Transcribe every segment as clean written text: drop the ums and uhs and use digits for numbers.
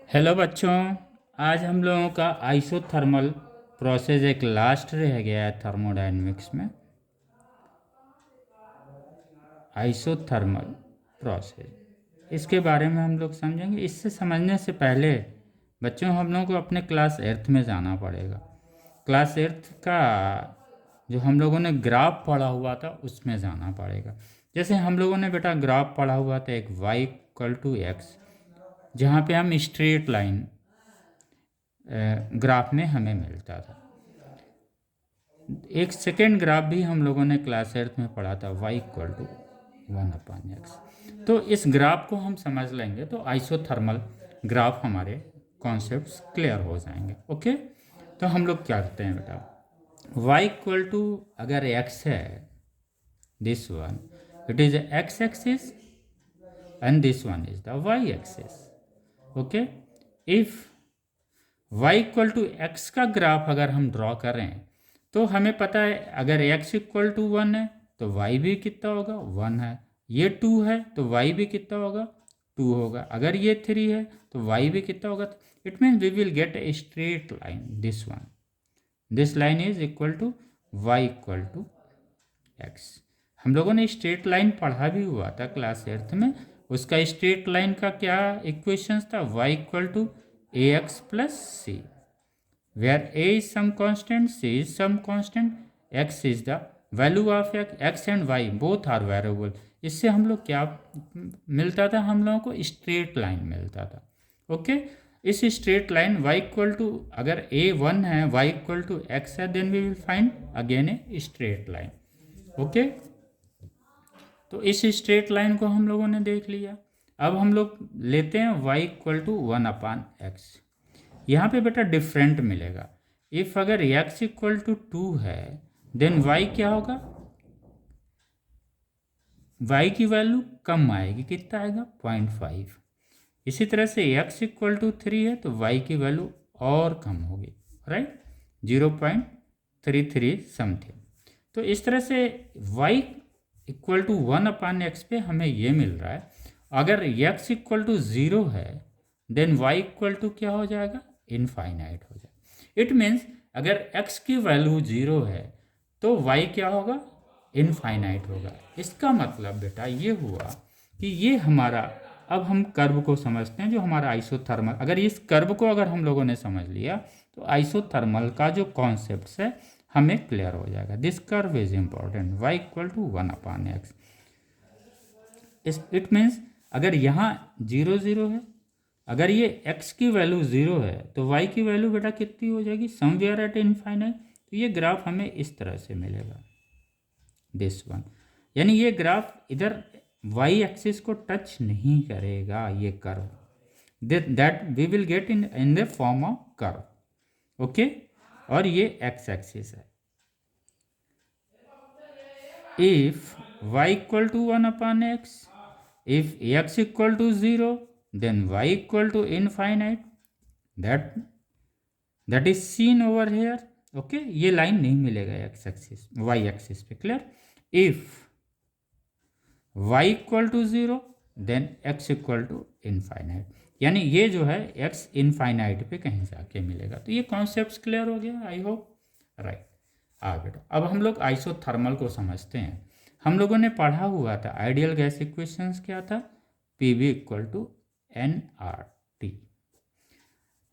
Hello बच्चों। आज हम लोगों का आइसोथर्मल प्रोसेस एक लास्ट रह गया है थर्मोडायनेमिक्स में। आइसोथर्मल प्रोसेस इसके बारे में हम लोग समझेंगे। इससे समझने से पहले बच्चों हम लोगों को अपने क्लास एर्थ में जाना पड़ेगा। क्लास एर्थ का जो हम लोगों ने ग्राफ पढ़ा हुआ था उसमें जाना पड़ेगा। जैसे हम लोगों ने बेटा ग्राफ पढ़ा हुआ था एक y इक्वल टू एक्स, जहाँ पे हम स्ट्रेट लाइन ग्राफ में हमें मिलता था। एक सेकेंड ग्राफ भी हम लोगों ने क्लास एर्थ में पढ़ा था y इक्वल टू 1/x। तो इस ग्राफ को हम समझ लेंगे तो आइसोथर्मल ग्राफ हमारे कॉन्सेप्ट्स क्लियर हो जाएंगे। ओके, तो हम लोग क्या करते हैं बेटा, y इक्वल टू अगर x है, this one it is x axis and this one is the y axis. Okay, if y equal to x का ग्राफ अगर हम ड्रॉ करें तो हमें पता है अगर x इक्वल टू 1 है तो y भी कितना होगा, 1 है। ये 2 है तो y भी कितना होगा, 2 होगा। अगर ये 3 है तो y भी कितना होगा। It means we will get a straight line, this one, this line is equal to y equal to x। हम लोगों ने स्ट्रेट लाइन पढ़ा भी हुआ था क्लास एर्थ में। उसका स्ट्रेट लाइन का क्या इक्वेशंस था, y equal to ax plus c, where a is some constant, c is some constant, x is the value of x and y both are variable। इससे हम लोग क्या मिलता था, हम लोगों को स्ट्रेट लाइन मिलता था। ओके, इस straight line y equal to अगर a 1 है, y इक्वल टू x है, then we will find again a straight line. Okay, तो इस स्ट्रेट लाइन को हम लोगों ने देख लिया। अब हम लोग लेते हैं y इक्वल टू 1/x। यहाँ पे बेटा डिफरेंट मिलेगा। इफ अगर x इक्वल टू 2 है देन y क्या होगा, y की वैल्यू कम आएगी, कितना आएगा, 0.5। इसी तरह से x इक्वल टू 3 है तो y की वैल्यू और कम होगी, राइट, 0.33 समथिंग। तो इस तरह से y इक्वल टू 1/x पे हमें ये मिल रहा है। अगर x इक्वल टू 0 है देन y इक्वल टू क्या हो जाएगा, इनफाइनाइट हो जाएगा। इट मीन्स अगर x की वैल्यू 0 है तो y क्या होगा, इनफाइनाइट होगा। इसका मतलब बेटा ये हुआ कि ये हमारा, अब हम कर्व को समझते हैं जो हमारा आइसोथर्मल, अगर इस कर्व को अगर हम लोगों ने समझ लिया तो आइसोथर्मल का जो कॉन्सेप्ट है हमें क्लियर हो जाएगा। This curve is important, y equal to 1/x। It means अगर यहाँ 0 0 है, अगर ये x की वैल्यू 0 है तो y की वैल्यू बेटा कितनी हो जाएगी, समवेयर एट इनफाइनाइट। तो ये ग्राफ हमें इस तरह से मिलेगा, दिस वन। यानी ये ग्राफ इधर y एक्सिस को टच नहीं करेगा, ये curve that we will get in the form of curve. Okay, और ये x एक्सिस है। If y equal to 1/x, if x equal to 0 then y equal to infinite, that is seen over here. Okay, ये line नहीं मिलेगा x axis y axis पे, clear. If y equal to 0 then x equal to infinite, यानी ये जो है x infinite पे कहीं जाके मिलेगा। तो ये कॉन्सेप्ट क्लियर हो गया, आई होप, राइट। बेटा अब हम लोग आइसोथर्मल को समझते हैं। हम लोगों ने पढ़ा हुआ था आइडियल गैस इक्वेशंस क्या था, PV equal to nRT,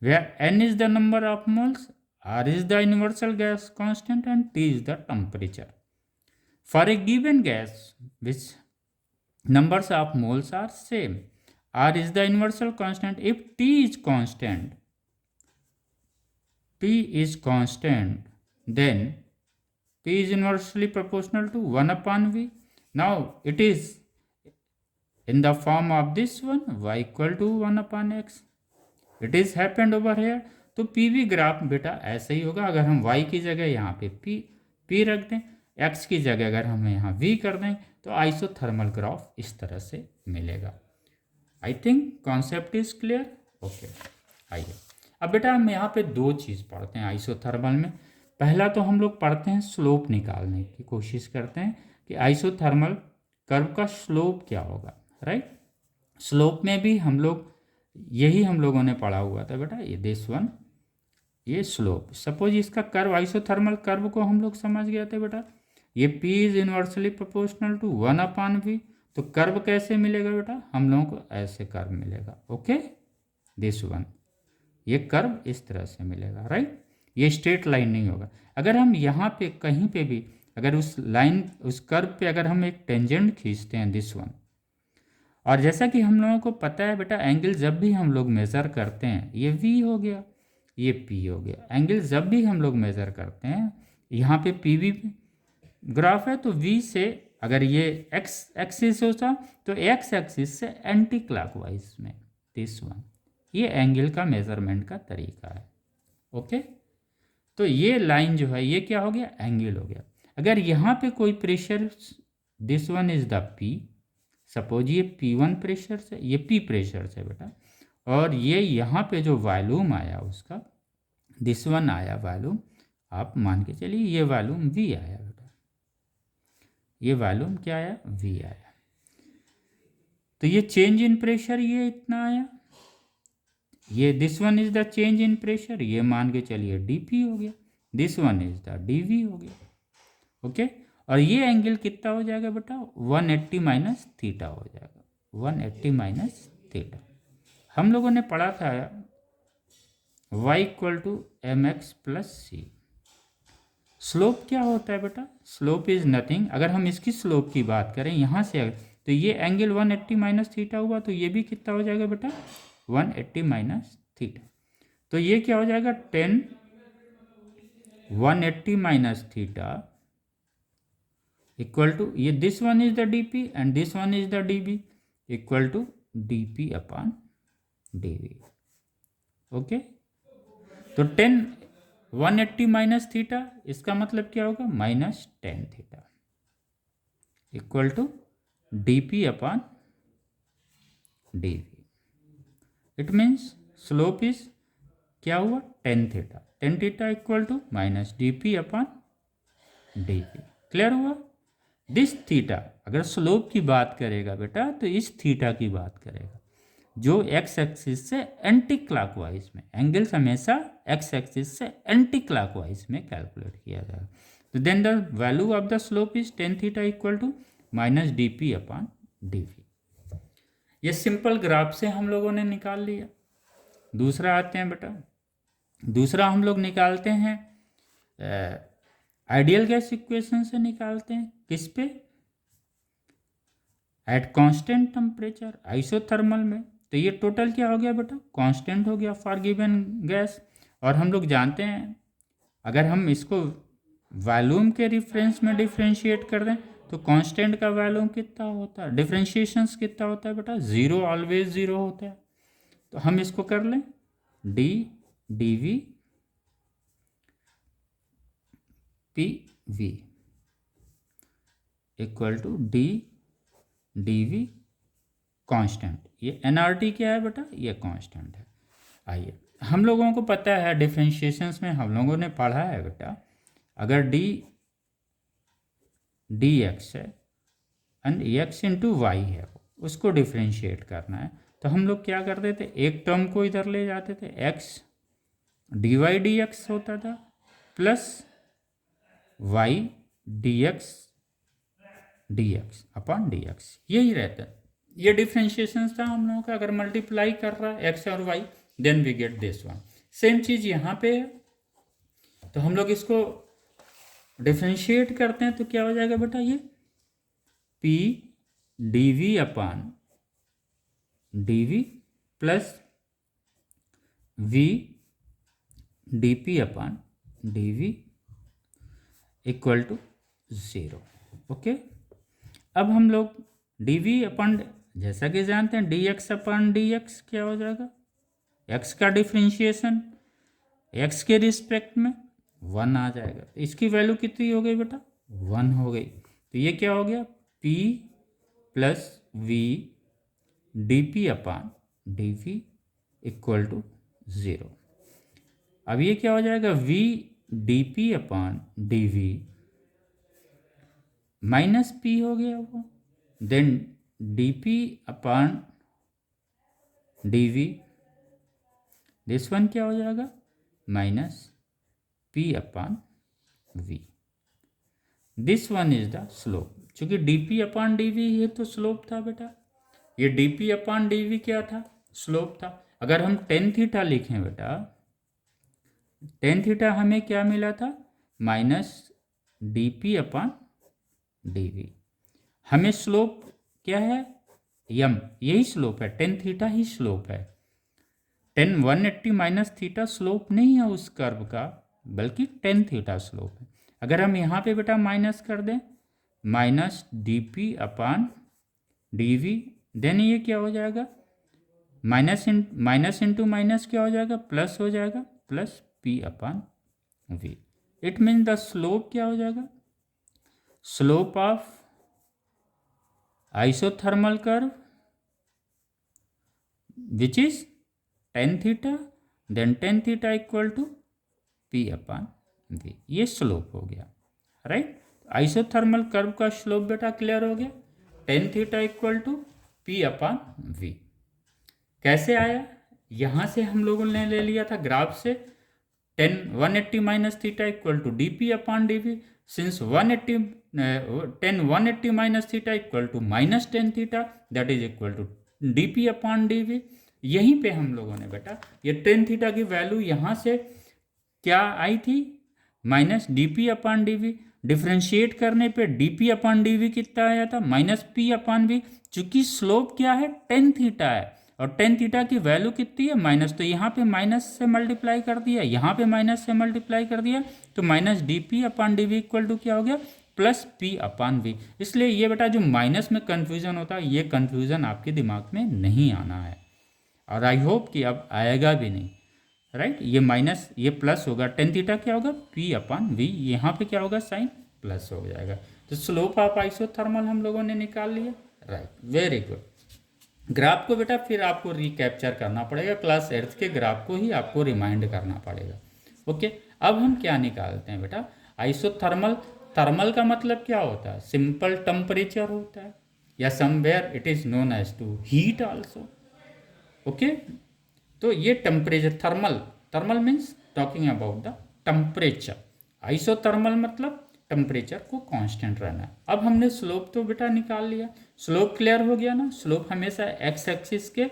where n is the number of moles, R is the universal gas constant and T is the temperature. For a given gas which numbers of moles are same, R is the universal constant. If T is constant, then P is inversely proportional to 1/V. Now it is in the form of this one, y equal to 1/x. It is happened over here. तो PV graph बेटा ऐसा ही होगा। अगर हम y की जगह यहाँ पे P रख दें, x की जगह अगर हम यहाँ V कर दें तो आइसोथर्मल ग्राफ इस तरह से मिलेगा। I think concept is clear. Okay, आइए अब बेटा हम यहाँ पे दो चीज़ पढ़ते हैं आइसोथर्मल में। पहला तो हम लोग पढ़ते हैं स्लोप निकालने की कोशिश करते हैं कि आइसोथर्मल कर्व का स्लोप क्या होगा, राइट। स्लोप में भी हम लोग यही हम लोगों ने पढ़ा हुआ था बेटा, ये दिस वन, ये स्लोप। सपोज इसका कर्व, आइसोथर्मल कर्व को हम लोग समझ गए थे बेटा, ये P is inversely proportional to 1/V। तो कर्व कैसे मिलेगा बेटा, हम लोगों को ऐसे कर्व मिलेगा। ओके, दिस वन, ये कर्व इस तरह से मिलेगा, राइट। ये स्ट्रेट लाइन नहीं होगा। अगर हम यहाँ पे कहीं पे भी, अगर उस लाइन, उस कर्व पे अगर हम एक टेंजेंट खींचते हैं, दिस वन, और जैसा कि हम लोगों को पता है बेटा, एंगल जब भी हम लोग मेज़र करते हैं, ये V हो गया, ये P हो गया। एंगल जब भी हम लोग मेज़र करते हैं, यहाँ पे PV ग्राफ है, तो V से अगर ये x एक्सिस होता तो x एक्सिस से एंटी क्लॉकवाइज में दिस वन, ये एंगल का मेज़रमेंट का तरीका है। ओके, तो ये लाइन जो है ये क्या हो गया, एंगल हो गया। अगर यहाँ पे कोई pressure, this one is the P, suppose ये P1 प्रेशर से, ये P प्रेशर से बेटा, और ये यहाँ पे जो वॉल्यूम आया उसका, दिस वन आया वॉल्यूम, आप मान के चलिए ये वॉल्यूम V आया बेटा, ये वॉल्यूम क्या आया, V आया। तो ये चेंज इन प्रेशर ये इतना आया, ये this one is the change in pressure, ये मान के चलिए dP हो गया, this one is the dV हो गया। ओके, और ये एंगल कितना हो जाएगा बेटा, 180 माइनस थीटा हो जाएगा, 180 माइनस थीटा। हम लोगों ने पढ़ा था y equal to mx plus c. Slope क्या होता है बेटा, स्लोप इज नथिंग, अगर हम इसकी स्लोप की बात करें यहाँ से, तो ये एंगल 180 माइनस थीटा हुआ, तो ये भी कितना हो जाएगा बेटा, 180 माइनस थीटा। तो ये क्या हो जाएगा, 10 180 माइनस थीटा इक्वल टू, ये this one is the dP and this one is the dB, equal to dP upon dV। Okay, तो 10 180 माइनस थीटा, इसका मतलब क्या होगा, minus 10 theta, equal to dP upon dV। It means slope is क्या हुआ, 10 theta, 10 theta equal to minus dP upon dV। Clear हुआ। This theta, अगर slope की बात करेगा बेटा, तो इस थीटा की बात करेगा जो एक्स एक्सिस से एंटी क्लॉकवाइज में, एंगल्स हमेशा एक्स एक्सिस से एंटी क्लॉकवाइज में कैलकुलेट किया जाएगा। तो then the value of the slope is 10 theta equal to minus dP upon dV। ये सिंपल ग्राफ से हम लोगों ने निकाल लिया। दूसरा आते हैं बेटा, दूसरा हम लोग निकालते हैं आइडियल गैस इक्वेशन से निकालते हैं, किस पे, एट कांस्टेंट टेम्परेचर, आइसोथर्मल में। तो ये टोटल क्या हो गया बेटा, कांस्टेंट हो गया फॉर गिवन गैस। और हम लोग जानते हैं अगर हम इसको वॉल्यूम के रेफरेंस में डिफ्रेंशिएट कर दें तो कांस्टेंट का वॉल्यूम कितना होता है, डिफ्रेंशिएशंस कितना होता है बेटा, ज़ीरो, ऑलवेज ज़ीरो होता है। तो हम इसको कर लें, d dV PV equal to D dV constant. ये nRT क्या है बेटा, ये कांस्टेंट है। आइए, हम लोगों को पता है डिफ्रेंशिएशंस में हम लोगों ने पढ़ा है बेटा, अगर dx है एंड x इंटू वाई है, उसको डिफ्रेंशिएट करना है, तो हम लोग क्या करते थे, एक टर्म को इधर ले जाते थे, x dy dx होता था plus y dx dx upon dx, यही रहता है। ये डिफ्रेंशिएशन था हम लोगों का। अगर मल्टीप्लाई कर रहा है x और y, then we get this one. Same चीज़ यहाँ पे है, तो हम लोग इसको डिफ्रेंशिएट करते हैं तो क्या हो जाएगा बेटा, ये P dV upon dV plus V dP upon dV equal to 0। Okay, अब हम लोग dV अपॉन, जैसा कि जानते हैं dx अपॉन dx क्या हो जाएगा, x का डिफ्रेंशिएशन x के रिस्पेक्ट में 1 आ जाएगा। तो इसकी वैल्यू कितनी हो गई बेटा, 1 हो गई। तो ये क्या हो गया, P plus V dP upon dV equal to 0। अब ये क्या हो जाएगा, V dP upon dV minus P हो गया वो, then dP upon dV this one क्या हो जाएगा, minus P upon V. This one is the slope, चूंकि D P upon D V ये तो स्लोप था बेटा, ये D P upon D V क्या था, स्लोप था। अगर हम टेन थीटा लिखें बेटा, टेन थीटा हमें क्या मिला था, minus d P upon D v. हमें स्लोप क्या है, यम, यही स्लोप है, टेन थीटा ही स्लोप है। टेन 180 माइनस थीटा स्लोप नहीं है उस कर्व का, बल्कि टेन थीटा स्लोप है। अगर हम यहाँ पे बेटा माइनस कर दें, minus d P upon D v, then ये क्या हो जाएगा, माइनस इंटू माइनस क्या हो जाएगा, प्लस हो जाएगा, plus p upon v. It mean the slope क्या हो जाएगा, slope of isothermal curve which is tan theta, then tan theta equal to p upon v, ये स्लोप हो गया, राइट। आइसोथर्मल कर्व का स्लोप बेटा क्लियर हो गया, tan theta equal to p upon v. कैसे आया, यहाँ से हम लोगों ने ले लिया था ग्राफ से, 180 minus theta equal to d P upon D v, since 180 minus theta equal to minus tan theta, that is equal to d P upon D v. यहीं पे हम लोगों ने बेटा ये टेन थीटा की वैल्यू यहाँ से क्या आई थी, minus d P upon D v, differentiate करने पे d P upon D v कितना आया था, माइनस पी अपान वी। चूंकि स्लोप क्या है, टेन थीटा है, और टेन थीटा की वैल्यू कितनी है, माइनस, तो यहाँ पे माइनस से मल्टीप्लाई कर दिया, यहाँ पे माइनस से मल्टीप्लाई कर दिया, तो minus d P upon D v equal to क्या हो गया, प्लस पी अपान वी। इसलिए ये बेटा जो माइनस में कन्फ्यूजन होता है, ये कन्फ्यूजन आपके दिमाग में नहीं आना है, और आई होप कि अब आएगा भी नहीं, राइट। ये माइनस ये प्लस होगा, टेन थीटा क्या होगा, पी अपान वी, यहाँ पे क्या होगा, साइन प्लस हो जाएगा। तो स्लोप ऑफ आइसोथर्मल हम लोगों ने निकाल लिया, राइट, वेरी गुड। ग्राफ को बेटा फिर आपको रिकैप्चर करना पड़ेगा, क्लास एट्थ के ग्राफ को ही आपको रिमाइंड करना पड़ेगा। ओके, अब हम क्या निकालते हैं बेटा, आइसोथर्मल, थर्मल का मतलब क्या होता है, सिंपल टेम्परेचर होता है, या somewhere it is known as to heat also. Okay, तो ये temperature, thermal, thermal means talking about the temperature, isothermal मतलब टेम्परेचर को कांस्टेंट रहना है। अब हमने स्लोप तो बेटा निकाल लिया, स्लोप क्लियर हो गया ना। स्लोप हमेशा एक्स एक्सिस के,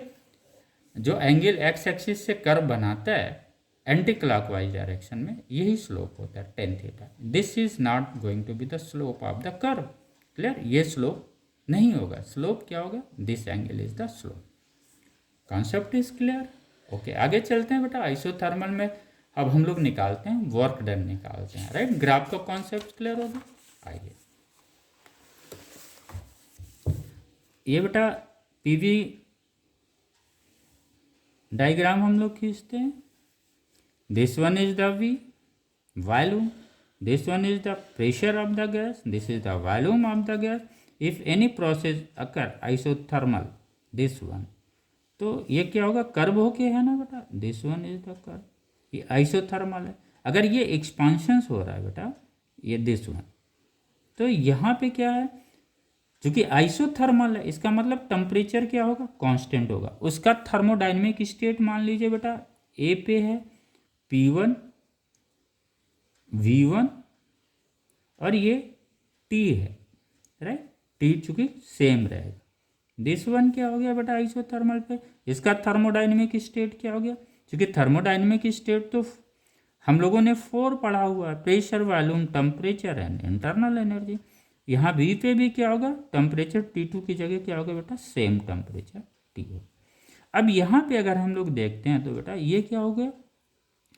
जो एंगल एक्स एक्सिस से कर्व बनाता है एंटी क्लॉकवाइज डायरेक्शन में, यही स्लोप होता है tan theta. This is not going to be the slope of the curve, clear, ये स्लोप नहीं होगा। स्लोप क्या होगा, this angle is the slope. Concept is clear. Okay, आगे चलते हैं बेटा। आइसोथर्मल में अब हम लोग निकालते हैं, वर्क डन निकालते हैं, राइट। ग्राफ का कॉन्सेप्ट क्लियर होगा। आइए, ये बेटा पीवी डायग्राम हम लोग खींचते हैं। This one is the V volume, this one is the pressure of the gas, this is the volume of the gas. If any process occur isothermal, this one, तो ये क्या होगा, कर्व होके है ना बेटा, this one is the curve, ये isothermal है। अगर ये एक्सपांशंस हो रहा है बेटा, ये दिस वन, तो यहाँ पे क्या है, क्योंकि आइसोथर्मल है, इसका मतलब टेम्परेचर क्या होगा, कांस्टेंट होगा। उसका थर्मोडायनेमिक स्टेट मान लीजिए बेटा, ए पे है P1 V1 और ये T है, राइट। T चूंकि सेम रहेगा। दिस वन क्या हो गया बेटा आइसोथर्मल पे, इसका थर्मोडायनेमिक स्टेट क्या हो गया, क्योंकि थर्मोडायनेमिक स्टेट तो हम लोगों ने 4 पढ़ा हुआ है, pressure, volume, temperature and internal energy. यहाँ वी पे भी क्या होगा, टेम्परेचर T2 की जगह क्या होगा बेटा, सेम टेम्परेचर T हो। अब यहाँ पे अगर हम लोग देखते हैं तो बेटा ये क्या हो गया,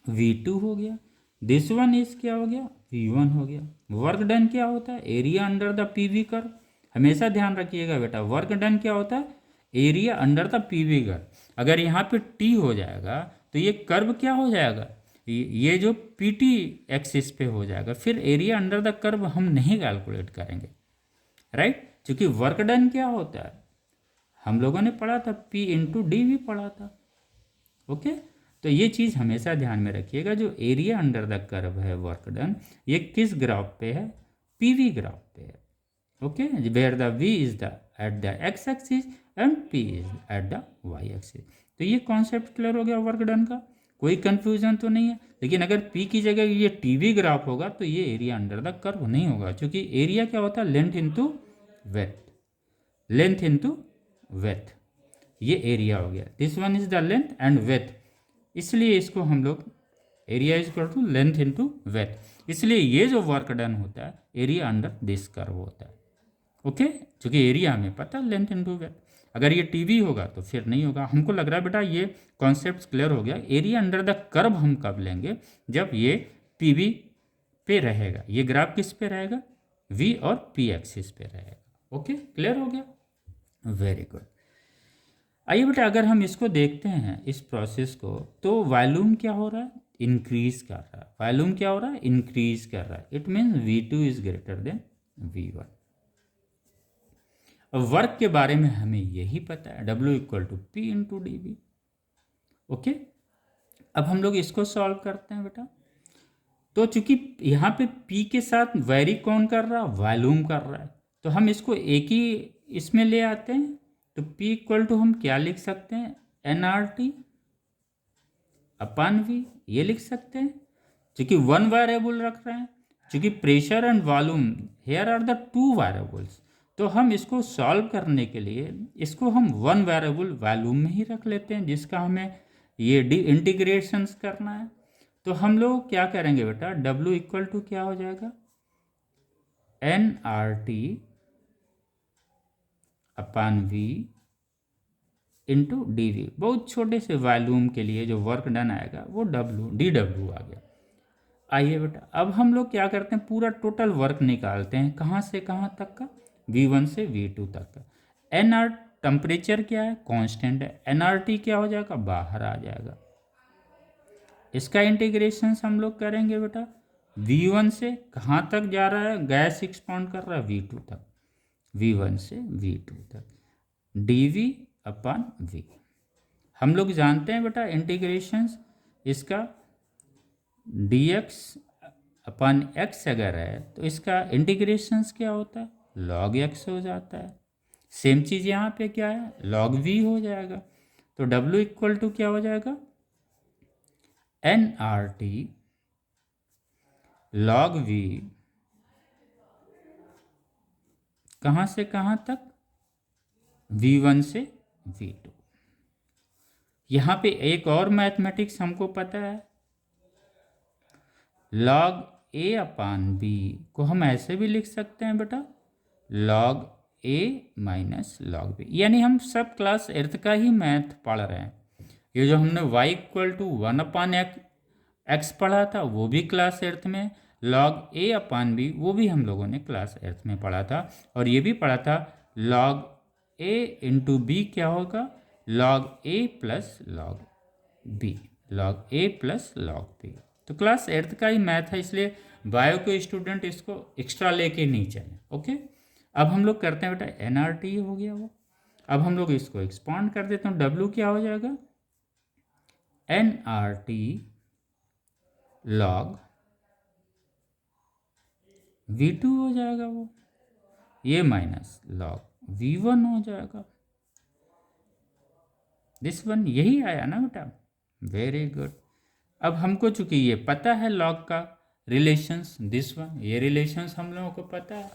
V2 हो गया, दिस वन इज क्या हो गया, V1 हो गया। वर्क डन क्या होता है, area under the PV curve. हमेशा ध्यान रखिएगा बेटा, वर्क डन क्या होता है, area under the PV curve. अगर यहाँ पे T हो जाएगा तो ये कर्व क्या हो जाएगा, ये जो PT एक्सिस पे हो जाएगा, फिर एरिया अंडर द कर्व हम नहीं कैलकुलेट करेंगे, राइट। क्योंकि वर्क डन क्या होता है, हम लोगों ने पढ़ा था P इंटू डी भी पढ़ा था। ओके, तो ये चीज़ हमेशा ध्यान में रखिएगा, जो एरिया अंडर द कर्व है वर्क डन, ये किस ग्राफ पे है, PV ग्राफ पे है। Okay, where the V is the at the x axis and P is at the y axis. तो ये कॉन्सेप्ट क्लियर हो गया वर्क डन का। कोई कंफ्यूजन तो नहीं है। लेकिन अगर पी की जगह ये टीवी ग्राफ होगा तो ये एरिया अंडर द कर्व नहीं होगा, क्योंकि एरिया क्या होता है, length into width, length into width, ये एरिया हो गया। This one is the length and width, इसलिए इसको हम लोग area is equal to length into width, इसलिए ये जो वर्क डन होता है एरिया अंडर दिस कर्व होता है। ओके, क्योंकि एरिया हमें पता है लेंथ इंटू वेथ। अगर ये टीवी होगा तो फिर नहीं होगा। हमको लग रहा है बेटा ये कॉन्सेप्ट क्लियर हो गया। एरिया अंडर द कर्व हम कब लेंगे, जब ये पीवी पे रहेगा, ये ग्राफ किस पे रहेगा, वी और पी एक्सिस पे रहेगा। ओके, क्लियर हो गया, वेरी गुड। आइए बेटा अगर हम इसको देखते हैं इस प्रोसेस को, तो वॉल्यूम क्या हो रहा है, इंक्रीज कर रहा है। वॉल्यूम क्या हो रहा है, इंक्रीज कर रहा है। It means V2 is greater than V1। अब वर्क के बारे में हमें यही पता है, W equal to p into d v. Okay, अब हम लोग इसको सॉल्व करते हैं बेटा। तो चूंकि यहाँ पे P के साथ वेरी कौन कर रहा है, वॉल्यूम कर रहा है, तो हम इसको एक ही इसमें ले आते हैं। तो P इक्वल टू हम क्या लिख सकते हैं, NRT अपन V, ये लिख सकते हैं। चूंकि वन वेरिएबल रख रहे हैं, चूंकि pressure and volume here are the two variables, तो हम इसको सॉल्व करने के लिए इसको हम वन वेरिएबल वॉल्यूम में ही रख लेते हैं, जिसका हमें ये इंटीग्रेशंस करना है। तो हम लोग क्या करेंगे बेटा, W इक्वल टू क्या हो जाएगा, NRT upon V into d v. बहुत छोटे से वॉल्यूम के लिए जो वर्क डन आएगा वो DW आ गया। आइए बेटा अब हम लोग क्या करते हैं, पूरा टोटल वर्क निकालते हैं, कहाँ से कहाँ तक का, V1 से V2 तक का। NR टेम्परेचर क्या है, कांस्टेंट है। NRT क्या हो जाएगा, बाहर आ जाएगा। इसका इंटीग्रेशन हम लोग करेंगे बेटा, V1 से कहाँ तक जा रहा है, गैस एक्सपांड कर रहा है V2 तक, V1 से V2 तक, dV अपन V। हम लोग जानते हैं बेटा इंटीग्रेशंस, इसका dx अपन x अगर है तो इसका इंटीग्रेशंस क्या होता है, log x हो जाता है। सेम चीज़ यहाँ पे क्या है, log v हो जाएगा। तो W इक्वल टू क्या हो जाएगा, NRT log v कहाँ से कहाँ तक, V1 से V2। यहाँ पे एक और मैथमेटिक्स हमको पता है, log A अपान B को हम ऐसे भी लिख सकते हैं बेटा, log A minus log B। यानी हम सब क्लास एर्थ का ही मैथ पढ़ रहे हैं। ये जो हमने y equal to 1 upon x पढ़ा था वो भी क्लास एर्थ में, log A अपान B वो भी हम लोगों ने क्लास एर्थ में पढ़ा था। और ये भी पढ़ा था log A इंटू बी क्या होगा, log A plus log B, log A plus log B। तो क्लास एर्थ का ही मैथ है, इसलिए बायो के स्टूडेंट इसको एक्स्ट्रा लेके नहीं चले। ओके, अब हम लोग करते हैं बेटा, NRT हो गया वो। अब हम लोग इसको एक्सपांड कर देते हैं, W क्या हो जाएगा, NRT log V2 हो जाएगा वो, ये माइनस log V1 हो जाएगा। दिस वन यही आया ना बेटा, वेरी गुड। अब हमको चूंकि ये पता है लॉग का रिलेशंस, दिस वन, ये रिलेशंस हम लोगों को पता है,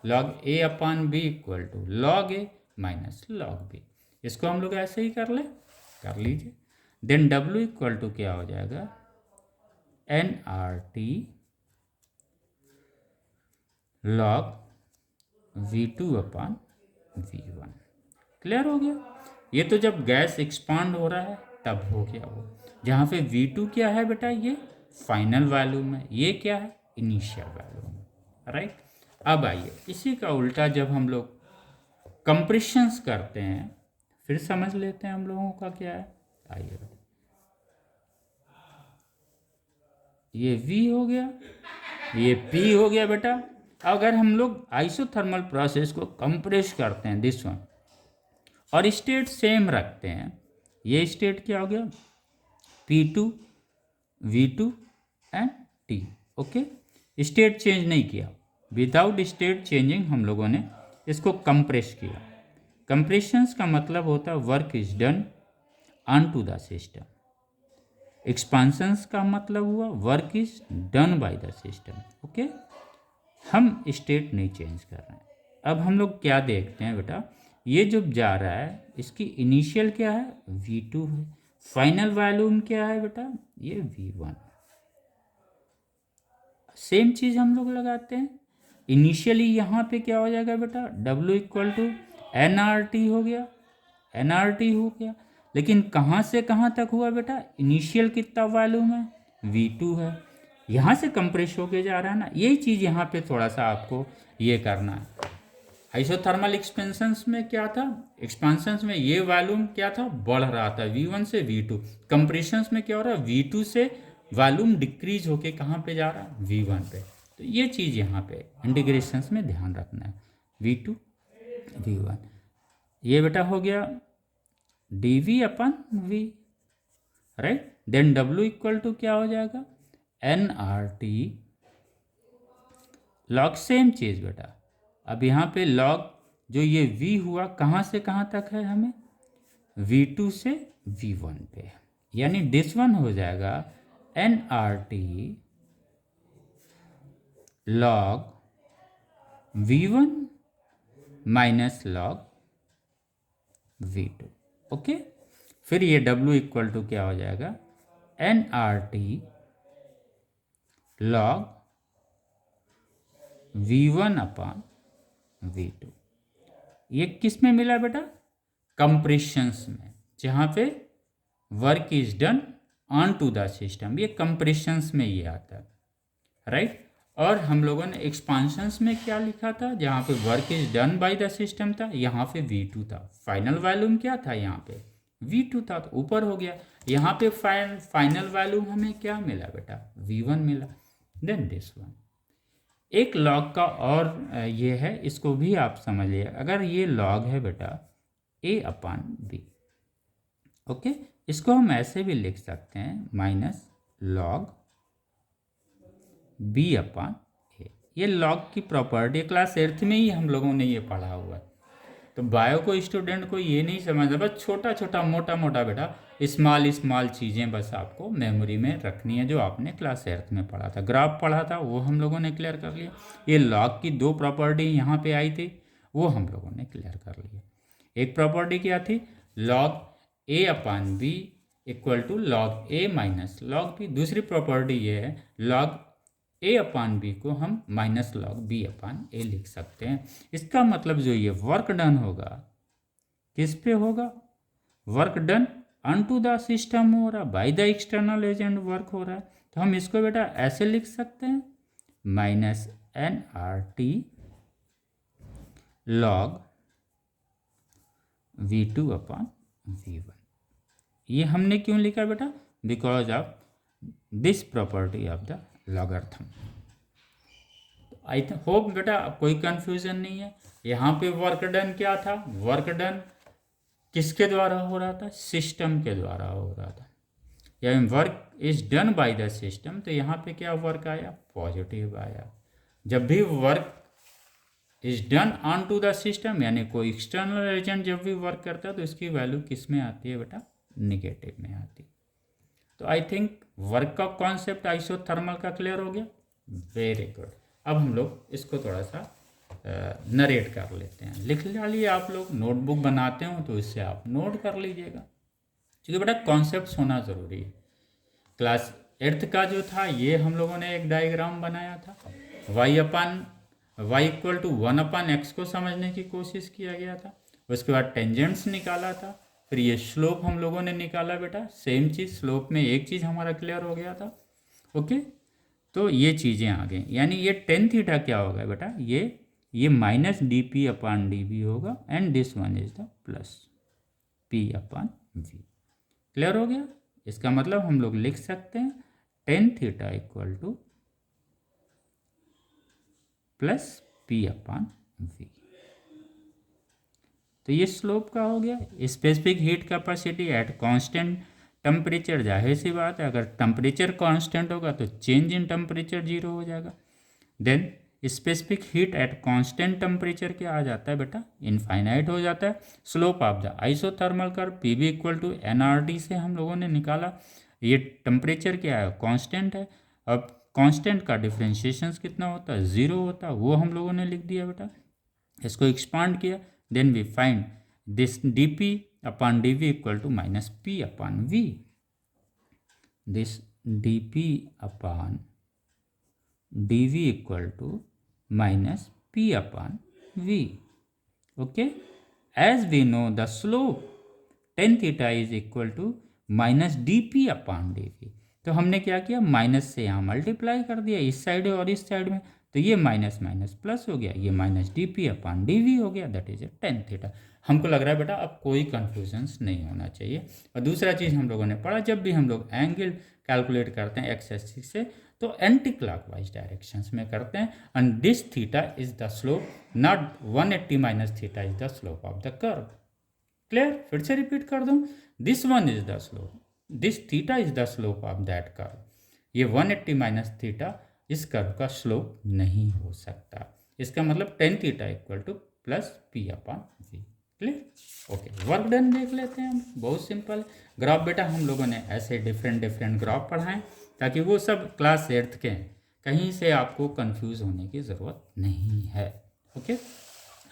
log A upon B equal to log A minus log B। इसको हम लोग ऐसे ही कर लीजिए। देन W इक्वल टू क्या हो जाएगा, NRT log V2 अपान V1। क्लियर हो गया। ये तो जब गैस एक्सपांड हो रहा है तब हो गया वो, जहाँ पे V2 क्या है बेटा, ये फाइनल वॉल्यूम है, ये क्या है, इनिशियल वॉल्यूम है, राइट। अब आइए इसी का उल्टा जब हम लोग कंप्रेशंस करते हैं फिर समझ लेते हैं हम लोगों का क्या है। आइए ये V हो गया, ये P हो गया बेटा। अगर हम लोग आइसोथर्मल प्रोसेस को कंप्रेस करते हैं, दिस वन, और स्टेट सेम रखते हैं, ये स्टेट क्या हो गया, P2 V2 and T। Okay, state change नहीं किया, विदाउट स्टेट चेंजिंग हम लोगों ने इसको कंप्रेस किया। कंप्रेशंस का मतलब होता है work is done on to the system. Expansions का मतलब हुआ work is done by the system. Okay, हम स्टेट नहीं चेंज कर रहे हैं। अब हम लोग क्या देखते हैं बेटा, ये जो जा रहा है इसकी इनिशियल क्या है, V2 है, फाइनल वॉल्यूम क्या है बेटा, ये V1। सेम चीज़ हम लोग लगाते हैं। इनिशियली यहाँ पे क्या हो जाएगा बेटा, W इक्वल टू NRT हो गया, NRT हो गया। लेकिन कहाँ से कहाँ तक हुआ बेटा, इनिशियल कितना वॉल्यूम है, V2 है, यहाँ से कंप्रेस होके जा रहा है ना। यही चीज़ यहाँ पे थोड़ा सा आपको ये करना है। आइसोथर्मल एक्सपेंशंस में क्या था, एक्सपांशंस में ये वॉल्यूम क्या था, बढ़ रहा था V1 से V2। कंप्रेशंस में क्या हो रहा है, V2 से वॉल्यूम डिक्रीज होके कहाँ पे जा रहा है, V1 पे। तो ये चीज़ यहाँ पे इंटीग्रेशंस में ध्यान रखना है, V2 V1। ये बेटा हो गया dV upon V, right. Then W equal to क्या हो जाएगा, NRT लॉग, सेम चीज़ बेटा। अब यहाँ पे लॉग जो ये V हुआ कहाँ से कहाँ तक है, हमें V2 से V1 पे, यानी दिस वन हो जाएगा NRT log V1 minus log V2। Okay, फिर ये W इक्वल टू क्या हो जाएगा, NRT लॉग V1 अपान V2। ये किस में मिला बेटा, कंप्रेशंस में, जहाँ पे work is done on to the system, ये कंप्रेशंस में ये आता है, राइट। और हम लोगों ने एक्सपांशंस में क्या लिखा था, जहाँ पे work is done by the system था, यहाँ पे V2 था। फाइनल वॉल्यूम क्या था, यहाँ पे V2 था, तो ऊपर हो गया। यहाँ पे फाइनल वॉल्यूम हमें क्या मिला बेटा, V1 मिला। देन दिस वन एक लॉग का और ये है, इसको भी आप समझिए। अगर ये लॉग है बेटा A अपान B, ओके, इसको हम ऐसे भी लिख सकते हैं minus log B upon A। ये लॉग की प्रॉपर्टी क्लास 8th में ही हम लोगों ने ये पढ़ा हुआ है। तो बायो को स्टूडेंट को ये नहीं समझना, बस छोटा छोटा मोटा मोटा बेटा स्मॉल स्मॉल चीज़ें बस आपको मेमोरी में रखनी है, जो आपने क्लास 8th में पढ़ा था, ग्राफ पढ़ा था, वो हम लोगों ने क्लियर कर लिया। ये लॉग की दो प्रॉपर्टी यहाँ पे आई थी, वो हम लोगों ने क्लियर कर लिया। एक प्रॉपर्टी क्या थी, log A upon B equal to log A minus log B। दूसरी प्रॉपर्टी ये है, लॉग A अपान B को हम minus log B upon A लिख सकते हैं। इसका मतलब जो ये वर्क डन होगा किस पे होगा, work done on to the system हो रहा, by the external agent work हो रहा है। तो हम इसको बेटा ऐसे लिख सकते हैं, माइनस NRT लॉग V2 अपान V1। ये हमने क्यों लिखा बेटा, because of this property of the logarithm. I hope बेटा कोई कंफ्यूजन नहीं है। यहाँ पे वर्क डन क्या था, वर्क डन किसके द्वारा हो रहा था, सिस्टम के द्वारा हो रहा था, यानी work is done by the system. तो यहाँ पे क्या वर्क आया, पॉजिटिव आया। जब भी work is done on to the system, यानी कोई एक्सटर्नल एजेंट जब भी वर्क करता है तो इसकी वैल्यू किस में आती है बेटा, निगेटिव में आती है। तो आई थिंक वर्क का कॉन्सेप्ट आइसोथर्मल का क्लियर हो गया, वेरी गुड। अब हम लोग इसको थोड़ा सा नरेट कर लेते हैं। लिख लिया आप लोग, नोटबुक बनाते हो तो इससे आप नोट कर लीजिएगा, क्योंकि बेटा कॉन्सेप्ट होना ज़रूरी है। क्लास 8th का जो था ये हम लोगों ने एक डायग्राम बनाया था, y equal to 1 upon x को समझने की कोशिश किया गया था। उसके बाद टेंजेंट्स निकाला था, फिर ये स्लोप हम लोगों ने निकाला बेटा, सेम चीज़ स्लोप में एक चीज़ हमारा क्लियर हो गया था। ओके, तो ये चीज़ें आ गई, यानी ये टेन थीटा क्या होगा बेटा, ये माइनस DP अपान DB होगा, and this one is the plus P upon V। Clear हो गया। इसका मतलब हम लोग लिख सकते हैं ten theta equal to plus P upon V। तो ये स्लोप का हो गया। Specific heat capacity eight constant temperature, जाहिर सी बात है अगर टेम्परेचर कांस्टेंट होगा तो चेंज इन टेम्परेचर जीरो हो जाएगा। Then specific heat at constant temperature क्या आ जाता है बेटा, इनफाइनाइट हो जाता है। Slope of the isothermal curve PV equal to NRT से हम लोगों ने निकाला, ये टेम्परेचर क्या है, कांस्टेंट है। अब कांस्टेंट का डिफरेंशिएशन कितना होता है, 0 होता है, वो हम लोगों ने लिख दिया बेटा। इसको एक्सपांड किया, then we find this d p upon d v equal to minus p upon v. This d p upon d v equal to minus p upon v. Okay, as we know the slope tan theta is equal to minus d p upon d v. तो हमने क्या किया, minus से यहाँ multiply कर दिया इस side और इस साइड में, तो ये माइनस माइनस प्लस हो गया, ये minus d p upon d v हो गया, that is a tan theta. हमको लग रहा है बेटा अब कोई कन्फ्यूजन्स नहीं होना चाहिए। और दूसरा चीज़ हम लोगों ने पढ़ा, जब भी हम लोग एंगल कैलकुलेट करते हैं एक्स एक्सिस से तो एंटी क्लॉकवाइज डायरेक्शंस में करते हैं। And this theta is the slope, not 180 minus theta is the slope of the curve. Clear, फिर से रिपीट कर दूं, this one is the slope, this theta is the slope of that curve. ये 180 minus theta इस curve का slope नहीं हो सकता। इसका मतलब tan theta equal to plus p upon v. Clear, okay, work done देख लेते हैं हम, बहुत सिंपल। ग्राफ बेटा हम लोगों ने ऐसे डिफरेंट डिफरेंट ग्राफ पढ़ाएं ताकि वो सब क्लास 8th के हैं, कहीं से आपको कंफ्यूज होने की ज़रूरत नहीं है। ओके,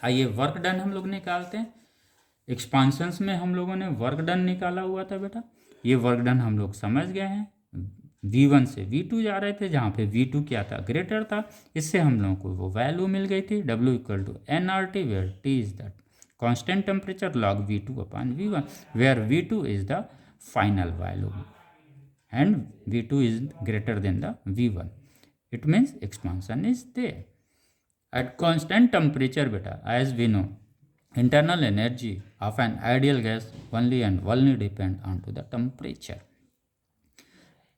आइए वर्क डन हम लोग निकालते हैं। एक्सपांशंस में हम लोगों ने वर्क डन निकाला हुआ था बेटा, ये वर्क डन हम लोग समझ गए हैं। V1 से V2 जा रहे थे, जहाँ पे V2 क्या था, ग्रेटर था, इससे हम लोगों को वो वैल्यू मिल गई थी W equal to nRT, where T is the constant temperature log V2 upon V1, where V2 is the final value and V2 is greater than the V1. It means expansion is there. At constant temperature beta, as we know, internal energy of an ideal gas only and only depend on to the temperature.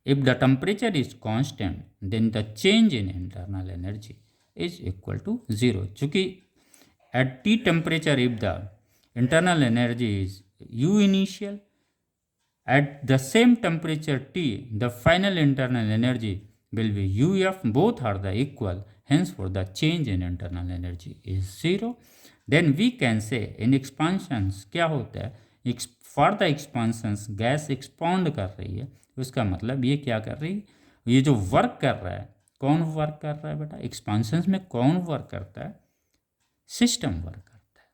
If the temperature is constant, then the change in internal energy is equal to 0. चूँकि at T temperature, if the internal energy is U initial, at the same temperature T, the final internal energy will be UF, both are the equal, henceforth the change in internal energy is 0. Then we can say in expansions क्या होता है, for the expansions gas expand कर रही है, उसका मतलब ये क्या कर रही है, ये जो वर्क कर रहा है, कौन वर्क कर रहा है बेटा, एक्सपांशंस में कौन वर्क करता है, सिस्टम वर्क करता है।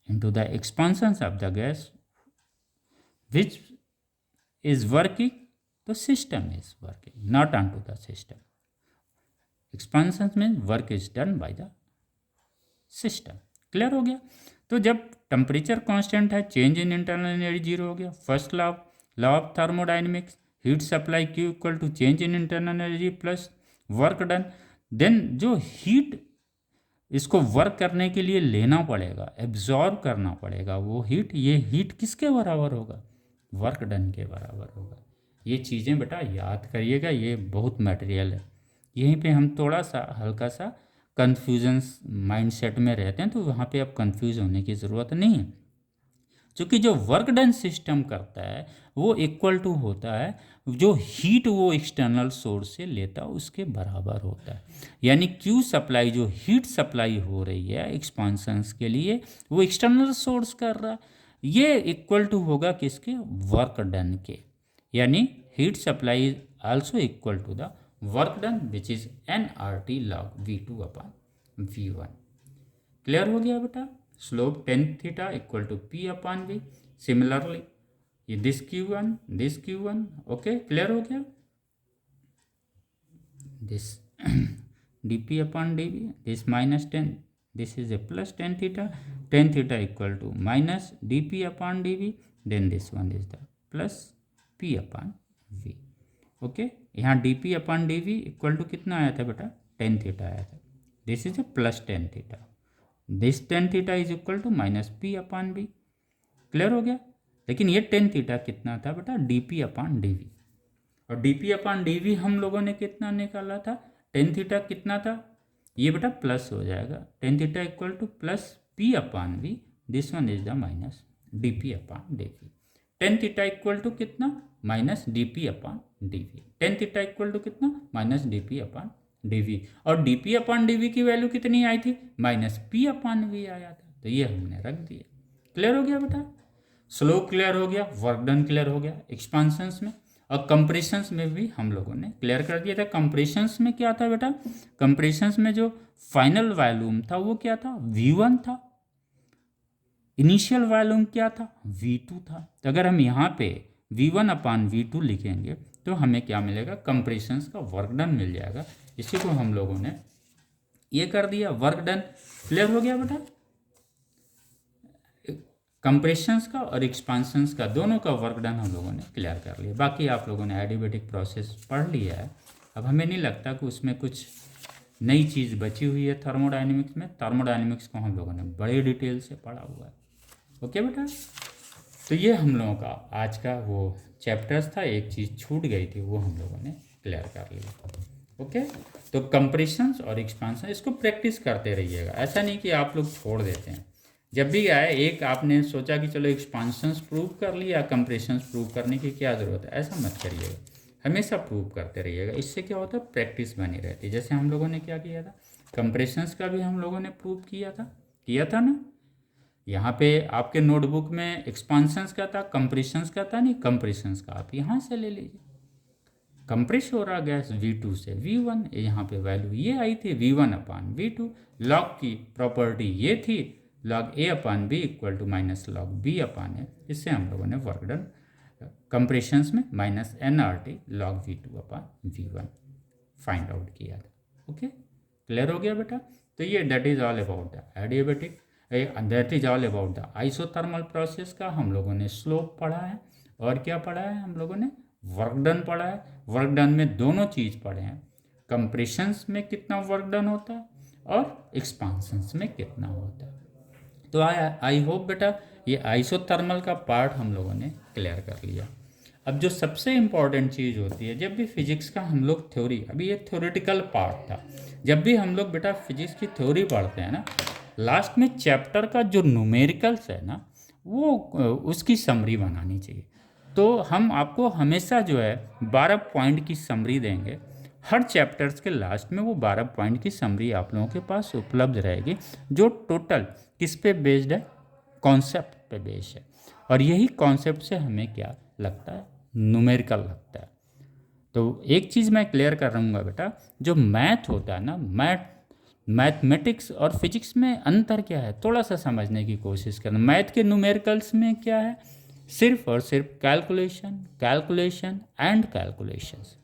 into the expansions of the gas which is working, the system is working, not onto the system. Expansion means work is done by the system. Clear हो गया। तो जब टेम्परेचर कांस्टेंट है, change in internal energy 0 हो गया। First law of thermodynamics, heat supply Q equal to change in internal energy plus work done. Then जो heat इसको work करने के लिए लेना पड़ेगा, एब्जॉर्ब करना पड़ेगा वो हीट, ये हीट किसके बराबर होगा, वर्क डन के बराबर होगा। ये चीज़ें बेटा याद करिएगा, ये बहुत मटेरियल है। यहीं पे हम थोड़ा सा हल्का सा कन्फ्यूजन्स माइंडसेट में रहते हैं, तो वहाँ पे अब कंफ्यूज होने की ज़रूरत नहीं है। क्योंकि जो वर्क डन सिस्टम करता है वो इक्वल टू होता है जो हीट वो एक्सटर्नल सोर्स से लेता है उसके बराबर होता है। यानी क्यू सप्लाई, जो हीट सप्लाई हो रही है एक्सपांशंस के लिए, वो एक्सटर्नल सोर्स कर रहा है, ये इक्वल टू होगा किसके, वर्क डन के। यानी heat supply is also equal to the work done which is nRT log V2 upon V1। Clear हो गया बेटा। Slope tan theta equal to P upon V। Similarly ये दिस Q1, ओके, क्लियर हो गया। This dP upon dV, this minus 10, this is a plus tan theta equal to minus dP upon dV, then this one is the plus P upon V। Okay, यहाँ dP upon dV equal to कितना आया था बेटा, tan theta आया था। This is a plus tan theta, this tan theta is equal to minus P upon V। Clear हो गया। लेकिन ये tan थीटा कितना था बेटा, dP अपॉन dV, और dP अपॉन dV हम लोगों ने कितना निकाला था, tan थीटा कितना था, ये बेटा प्लस हो जाएगा, tan theta equal to plus P upon V, this one is the minus dP upon dV। tan theta equal to कितना, minus dP upon dV। tan theta equal to कितना, minus dP upon dV, और dP upon dV की value कितनी आई थी, minus P upon V आया था, तो ये हमने रख दिया। क्लियर हो गया बेटा। स्लोप क्लियर हो गया, वर्क डन क्लियर हो गया एक्सपांशंस में। और कंप्रेशंस में भी हम लोगों ने क्लियर कर दिया था। कंप्रेशंस में क्या था बेटा, कंप्रेशंस में जो फाइनल वॉल्यूम था वो क्या था, V1 था। इनिशियल वॉल्यूम क्या था, V2 था। तो अगर हम यहाँ पे V1/V2 लिखेंगे तो हमें क्या मिलेगा, कंप्रेशंस का वर्क डन मिल जाएगा। इसी को हम लोगों ने ये कर दिया, वर्क डन क्लियर हो गया बेटा। कंप्रेशंस का और एक्सपांशंस का दोनों का वर्क डन हम लोगों ने क्लियर कर लिया। बाकी आप लोगों ने एडियाबैटिक प्रोसेस पढ़ लिया है। अब हमें नहीं लगता कि उसमें कुछ नई चीज़ बची हुई है थर्मोडायनेमिक्स में। थर्मोडायनेमिक्स को हम लोगों ने बड़े डिटेल से पढ़ा हुआ है। ओके बेटा, तो ये हम लोगों का आज का वो चैप्टर्स था। एक चीज़ छूट गई थी वो हम लोगों ने क्लियर कर लिया। ओके, तो कंप्रेशंस और एक्सपांशन इसको प्रैक्टिस करते रहिएगा। ऐसा नहीं कि आप लोग छोड़ देते हैं। जब भी आए एक आपने सोचा कि चलो एक्सपांशंस प्रूव कर लिया, कंप्रेशंस प्रूव करने की क्या ज़रूरत है, ऐसा मत करिएगा। हमेशा प्रूव करते रहिएगा। इससे क्या होता है, प्रैक्टिस बनी रहती है। जैसे हम लोगों ने क्या किया था, कंप्रेशंस का भी हम लोगों ने प्रूव किया था ना। यहाँ पे आपके नोटबुक में एक्सपांशंस का था, कंप्रेशंस का था नहीं, कंप्रेशंस का आप यहाँ से ले लीजिए। कंप्रेस हो रहा गैस V2 से V1, यहाँ पे वैल्यू ये आई थी V1/V2। लॉग की प्रॉपर्टी ये थी log A/B equal to minus log B/A। इससे हम लोगों ने वर्क डन कंप्रेशंस में -nRT log V2/V1 find out किया था। ओके, क्लियर हो गया बेटा। तो ये that is all about the adiabatic, that is all about the isothermal process का हम लोगों ने स्लोप पढ़ा है। और क्या पढ़ा है हम लोगों ने, वर्क डन पढ़ा है। वर्क डन में दोनों चीज़ पढ़े हैं, कंप्रेशंस में कितना वर्क डन होता है और एक्सपांशंस में कितना होता है। तो आई होप बेटा ये आइसोथर्मल का पार्ट हम लोगों ने क्लियर कर लिया। अब जो सबसे इम्पॉर्टेंट चीज़ होती है, जब भी फिजिक्स का हम लोग थ्योरी, अभी ये थ्योरेटिकल पार्ट था, जब भी हम लोग बेटा फिजिक्स की थ्योरी पढ़ते हैं ना, लास्ट में चैप्टर का जो न्यूमेरिकल्स है ना, वो उसकी समरी बनानी चाहिए। तो हम आपको हमेशा जो है 12 पॉइंट की समरी देंगे। हर चैप्टर्स के लास्ट में वो 12 पॉइंट की समरी आप लोगों के पास उपलब्ध रहेगी, जो टोटल किस पे बेस्ड है, कॉन्सेप्ट पे बेस्ड है। और यही कॉन्सेप्ट से हमें क्या लगता है, न्यूमेरिकल लगता है। तो एक चीज़ मैं क्लियर कर रहूँगा बेटा, जो मैथ होता है ना, मैथमेटिक्स और फिजिक्स में अंतर क्या है, थोड़ा सा समझने की कोशिश करना। मैथ के न्यूमेरिकल्स में क्या है, सिर्फ और सिर्फ calculation, calculation and calculations.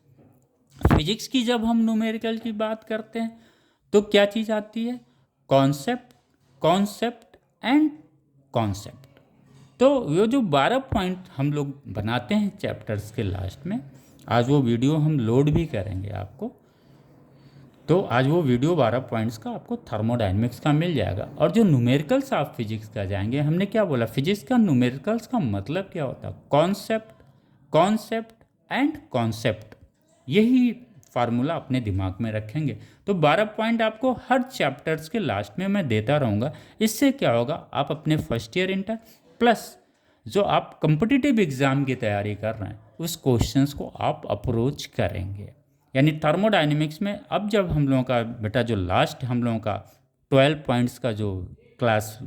Physics की जब हम न्यूमेरिकल की बात करते हैं तो क्या चीज़ आती है, कॉन्सेप्ट, कॉन्सेप्ट एंड कॉन्सेप्ट। तो वो जो 12 पॉइंट हम लोग बनाते हैं चैप्टर्स के लास्ट में, आज वो वीडियो हम लोड भी करेंगे आपको। तो आज वो वीडियो 12 पॉइंट्स का आपको थर्मोडायनेमिक्स का मिल जाएगा। और जो न्यूमेरिकल्स आप फिजिक्स का जाएंगे, हमने क्या बोला, फिजिक्स का न्यूमेरिकल्स का मतलब क्या होता है, कॉन्सेप्ट, कॉन्सेप्ट एंड कॉन्सेप्ट। यही फार्मूला अपने दिमाग में रखेंगे। तो 12 पॉइंट आपको हर चैप्टर्स के लास्ट में मैं देता रहूँगा। इससे क्या होगा, आप अपने फर्स्ट ईयर इंटर प्लस जो आप कॉम्पिटिटिव एग्ज़ाम की तैयारी कर रहे हैं उस क्वेश्चंस को आप अप्रोच करेंगे। यानी थर्मोडायनेमिक्स में अब जब हम लोगों का बेटा जो लास्ट हम लोगों का 12 पॉइंट्स का जो क्लास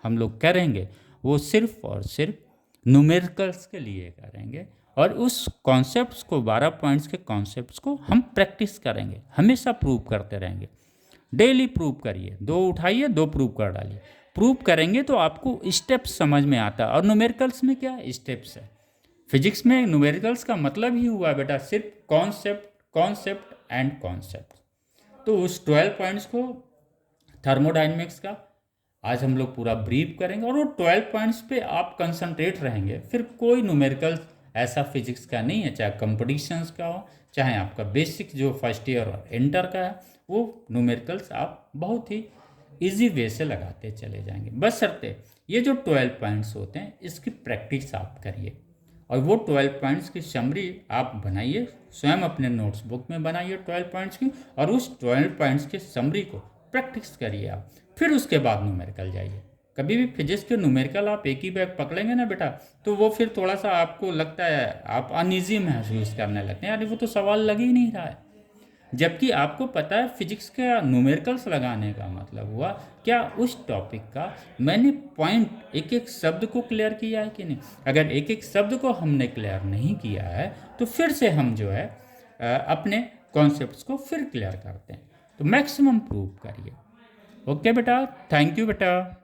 हम लोग करेंगे, वो सिर्फ और सिर्फ न्यूमेरिकल्स के लिए करेंगे। और उस कॉन्सेप्ट्स को, 12 पॉइंट्स के कॉन्सेप्ट्स को हम प्रैक्टिस करेंगे, हमेशा प्रूव करते रहेंगे। डेली प्रूव करिए, 2 उठाइए 2 प्रूव कर डालिए। प्रूव करेंगे तो आपको स्टेप्स समझ में आता है। और न्यूमेरिकल्स में क्या स्टेप्स है, फिजिक्स में न्यूमेरिकल्स का मतलब ही हुआ बेटा सिर्फ कॉन्सेप्ट, कॉन्सेप्ट एंड कॉन्सेप्ट। तो उस 12 पॉइंट्स को थर्मोडायनेमिक्स का आज हम लोग पूरा ब्रीफ करेंगे। और वो 12 पॉइंट्स पे आप कंसंट्रेट रहेंगे, फिर कोई न्यूमेरिकल ऐसा फिजिक्स का नहीं है, चाहे कंपटीशंस का हो, चाहे आपका बेसिक जो फर्स्ट ईयर और इंटर का है, वो न्यूमेरिकल्स आप बहुत ही इजी वे से लगाते चले जाएंगे। बशर्ते ये जो 12 पॉइंट्स होते हैं इसकी प्रैक्टिस आप करिए। और वो 12 पॉइंट्स की समरी आप बनाइए, स्वयं अपने नोट्स बुक में बनाइए 12 पॉइंट्स की, और उस 12 पॉइंट्स की समरी को प्रैक्टिस करिए आप। फिर उसके बाद न्यूमेरिकल जाइए। कभी भी फिजिक्स के न्यूमेरिकल आप एक ही बैग पकड़ेंगे ना बेटा, तो वो फिर थोड़ा सा आपको लगता है, आप अनईजी महसूस करने लगते हैं, यार वो तो सवाल लग ही नहीं रहा है। जबकि आपको पता है फिजिक्स का न्यूमेरिकल्स लगाने का मतलब हुआ क्या, उस टॉपिक का मैंने पॉइंट एक एक शब्द को क्लियर किया है कि नहीं। अगर एक एक शब्द को हमने क्लियर नहीं किया है तो फिर से हम जो है अपने कॉन्सेप्ट्स को फिर क्लियर करते हैं। तो मैक्सिमम प्रूव करिए। ओके बेटा, थैंक यू बेटा।